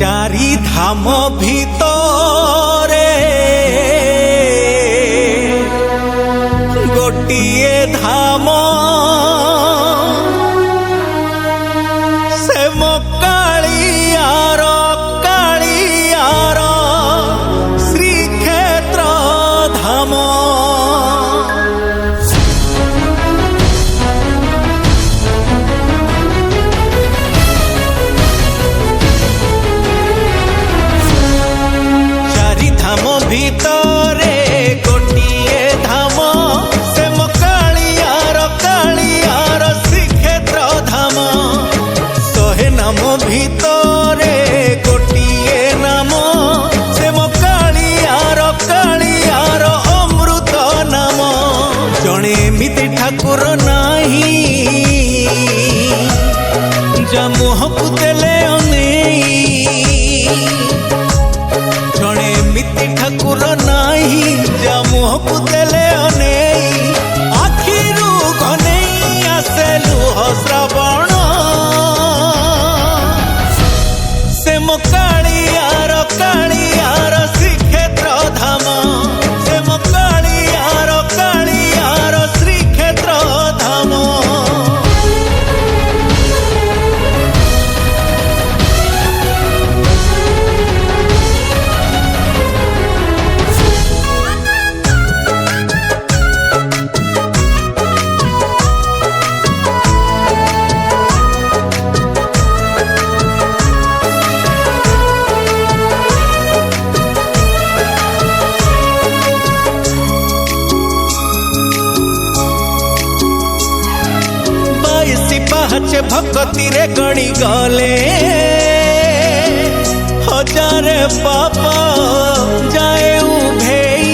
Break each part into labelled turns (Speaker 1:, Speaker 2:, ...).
Speaker 1: चारि धाम भितरे गोटिए धाम से मो कालियार श्रीक्षेत्र धाम। भितरे गोटिए धाम से मो कालियार श्रीक्षेत्र धाम। शहे नाम भितरे गोटिए नाम से मो कालियार अमृत नाम। जणे एमिति ठाकुर नाही जा मुहकु देले जणे एमिति ठाकुर नाही जा मुहकु देले अनेई। आखिरू घनेई आसे लुह श्रावण से मो कालियार श्रीक्षेत्र धाम। से मो कालियार श्रीक्षेत्र धाम। पाहचे भक्ति रे गणी गले हजारे पापा जाए उभेई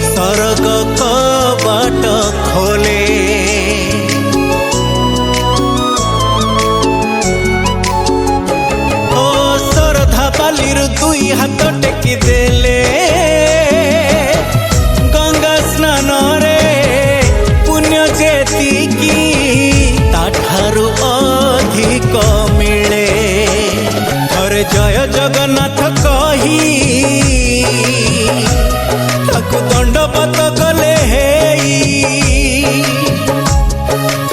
Speaker 1: स्वर्ग कबाट खोले। ओ श्रद्धा बालिर दुई हाथ टेकी देले गंगा स्नान रे पुण्य जेतिकी ठारू अधिक मिले। थरे जय जगन्नाथ कही ताकु दंडवत गले हेई।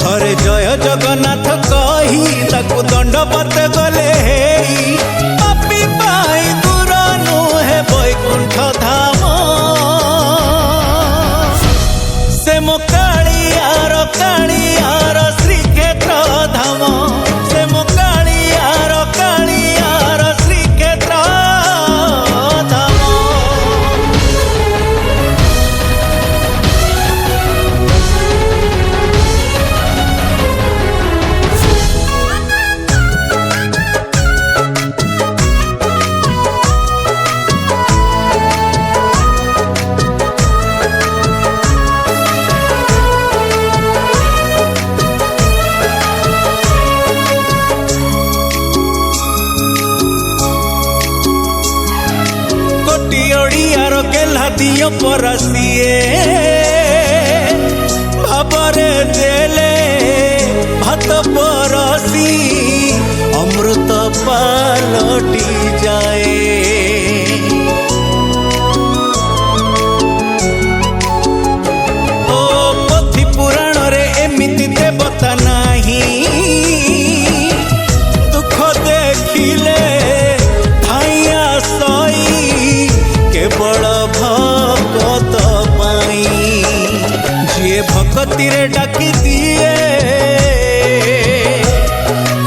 Speaker 1: थरे जय जगन्नाथ कही ताकु दंडवत गले हेई। पापी पाई दूर नुहे वैकुंठ धाम। से मो कालियार श्रीक्षेत्र धाम। से मो कालियार श्रीक्षेत्र धाम। ओडियार गेला दियो परसिए भाबरे देले भात परसी अमृत पालटी जाए। ओ पथि पुराण रे एमिति देवता नाही। दुख देखिले धाइया सई केवल भगत पाई। जे भक्ति रे डाकी दिए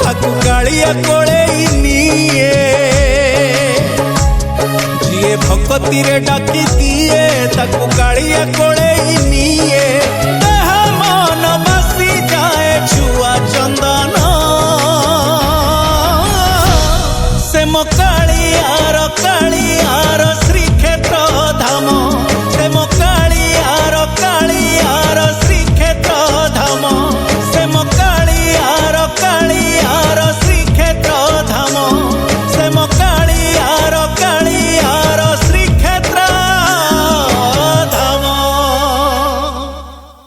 Speaker 1: ताकु कालिया कोले निए। जे भक्ति रे डाकी दिए ताकु कालिया कोले निए।